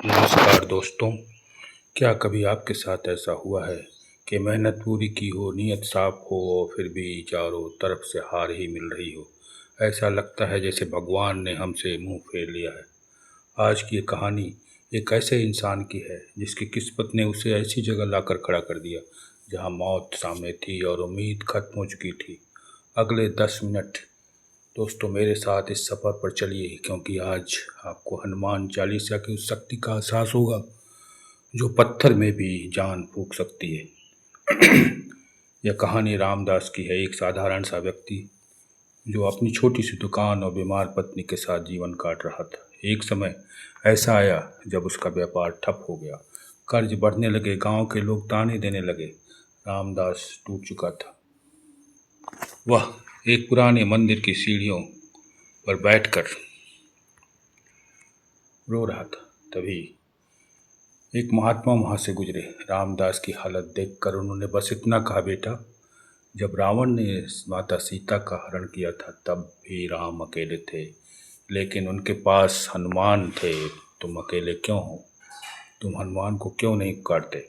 नमस्कार दोस्तों। क्या कभी आपके साथ ऐसा हुआ है कि मेहनत पूरी की हो, नीयत साफ हो और फिर भी चारों तरफ से हार ही मिल रही हो? ऐसा लगता है जैसे भगवान ने हमसे मुंह फेर लिया है। आज की ये कहानी एक ऐसे इंसान की है जिसकी किस्मत ने उसे ऐसी जगह लाकर खड़ा कर दिया जहां मौत सामने थी और उम्मीद खत्म हो चुकी थी। अगले 10 मिनट दोस्तों मेरे साथ इस सफ़र पर चलिए, क्योंकि आज आपको हनुमान चालीसा की उस शक्ति का एहसास होगा जो पत्थर में भी जान फूंक सकती है। यह कहानी रामदास की है, एक साधारण सा व्यक्ति जो अपनी छोटी सी दुकान और बीमार पत्नी के साथ जीवन काट रहा था। एक समय ऐसा आया जब उसका व्यापार ठप हो गया, कर्ज बढ़ने लगे, गांव के लोग ताने देने लगे। रामदास टूट चुका था। वह एक पुराने मंदिर की सीढ़ियों पर बैठकर रो रहा था। तभी एक महात्मा वहां से गुजरे। रामदास की हालत देखकर उन्होंने बस इतना कहा, बेटा, जब रावण ने माता सीता का हरण किया था तब भी राम अकेले थे, लेकिन उनके पास हनुमान थे। तुम अकेले क्यों हो? तुम हनुमान को क्यों नहीं पुकारते?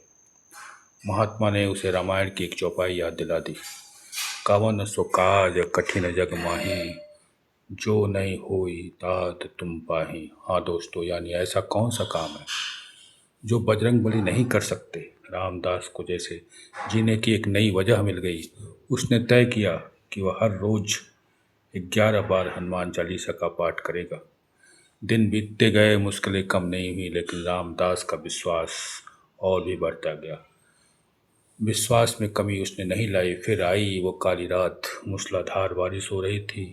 महात्मा ने उसे रामायण की एक चौपाई याद दिला दी। कवन सो काज कठिन जग माही, जो नहीं होई तात तुम पाही। हाँ दोस्तों, यानी ऐसा कौन सा काम है जो बजरंगबली नहीं कर सकते? रामदास को जैसे जीने की एक नई वजह मिल गई। उसने तय किया कि वह हर रोज 11 बार हनुमान चालीसा का पाठ करेगा। दिन बीतते गए, मुश्किलें कम नहीं हुई, लेकिन रामदास का विश्वास और भी बढ़ता गया। विश्वास में कमी उसने नहीं लाई। फिर आई वो काली रात। मूसलाधार बारिश हो रही थी।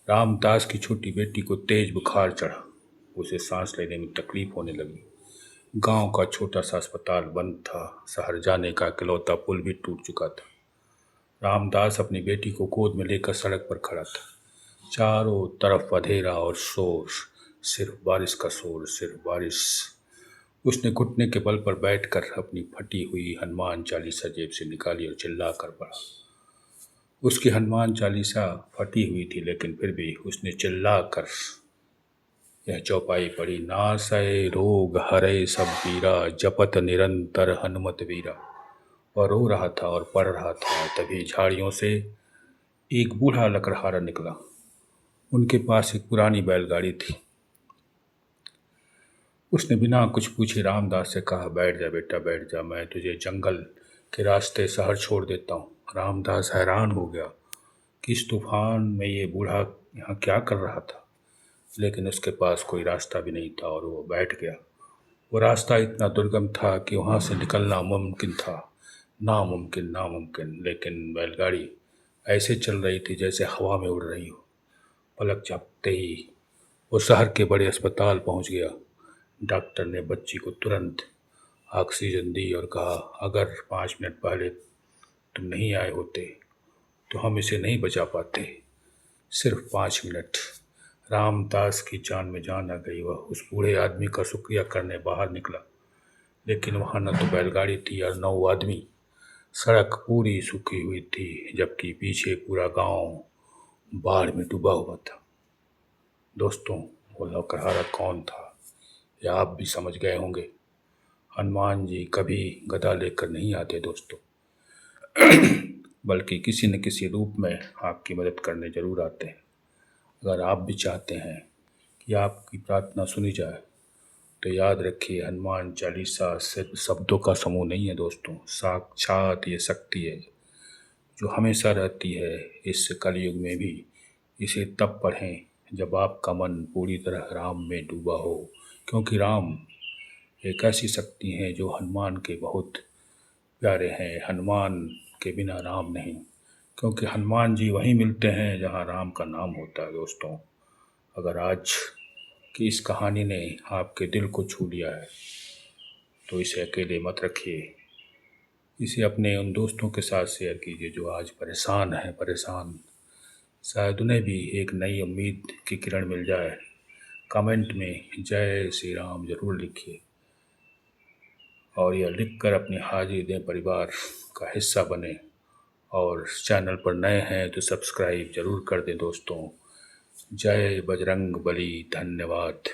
रामदास की छोटी बेटी को तेज बुखार चढ़ा। उसे सांस लेने में तकलीफ होने लगी। गांव का छोटा सा अस्पताल बंद था। शहर जाने का इकलौता पुल भी टूट चुका था। रामदास अपनी बेटी को गोद में लेकर सड़क पर खड़ा था। चारों तरफ अंधेरा और शोर, सिर्फ बारिश का शोर, सिर्फ बारिश। उसने घुटने के बल पर बैठकर अपनी फटी हुई हनुमान चालीसा जेब से निकाली और चिल्ला कर पढ़ा। उसकी हनुमान चालीसा फटी हुई थी, लेकिन फिर भी उसने चिल्ला कर यह चौपाई पढ़ी। नासय रोग हरै सब पीरा, जपत निरंतर हनुमत वीरा। और रो रहा था और पढ़ रहा था। तभी झाड़ियों से एक बूढ़ा लकड़हारा निकला। उनके पास एक पुरानी बैलगाड़ी थी। उसने बिना कुछ पूछे रामदास से कहा, बैठ जा बेटा, बैठ जा, मैं तुझे जंगल के रास्ते शहर छोड़ देता हूँ। रामदास हैरान हो गया कि इस तूफान में ये बूढ़ा यहाँ क्या कर रहा था, लेकिन उसके पास कोई रास्ता भी नहीं था और वो बैठ गया। वो रास्ता इतना दुर्गम था कि वहाँ से निकलना मुमकिन था, नामुमकिन, नामुमकिन। लेकिन बैलगाड़ी ऐसे चल रही थी जैसे हवा में उड़ रही हो। पलक झपकते ही वो शहर के बड़े अस्पताल पहुँच गया। डॉक्टर ने बच्ची को तुरंत ऑक्सीजन दी और कहा, अगर 5 मिनट पहले तुम नहीं आए होते तो हम इसे नहीं बचा पाते। सिर्फ 5 मिनट। रामदास की जान में जान आ गई। वह उस बूढ़े आदमी का शुक्रिया करने बाहर निकला, लेकिन वहाँ न तो बैलगाड़ी थी और न वो आदमी। सड़क पूरी सूखी हुई थी, जबकि पीछे पूरा गांव बाढ़ में डूबा हुआ था। दोस्तों, वो लौकरहारा कौन था, या आप भी समझ गए होंगे। हनुमान जी कभी गदा लेकर नहीं आते दोस्तों, बल्कि किसी न किसी रूप में आपकी मदद करने जरूर आते हैं। अगर आप भी चाहते हैं कि आपकी प्रार्थना सुनी जाए तो याद रखिए, हनुमान चालीसा सिर्फ शब्दों का समूह नहीं है दोस्तों, साक्षात ये शक्ति है जो हमेशा रहती है। इस कलयुग में भी इसे तब पढ़ें जब आपका मन पूरी तरह राम में डूबा हो, क्योंकि राम एक ऐसी शक्ति है जो हनुमान के बहुत प्यारे हैं। हनुमान के बिना राम नहीं, क्योंकि हनुमान जी वहीं मिलते हैं जहाँ राम का नाम होता है। दोस्तों, अगर आज की इस कहानी ने आपके दिल को छू लिया है तो इसे अकेले मत रखिए। इसे अपने उन दोस्तों के साथ शेयर कीजिए जो आज परेशान हैं, परेशान। शायद उन्हें भी एक नई उम्मीद की किरण मिल जाए। कमेंट में जय श्री राम जरूर लिखिए और यह लिखकर अपनी हाजिरी दें, परिवार का हिस्सा बने। और चैनल पर नए हैं तो सब्सक्राइब जरूर कर दें दोस्तों। जय बजरंग बली। धन्यवाद।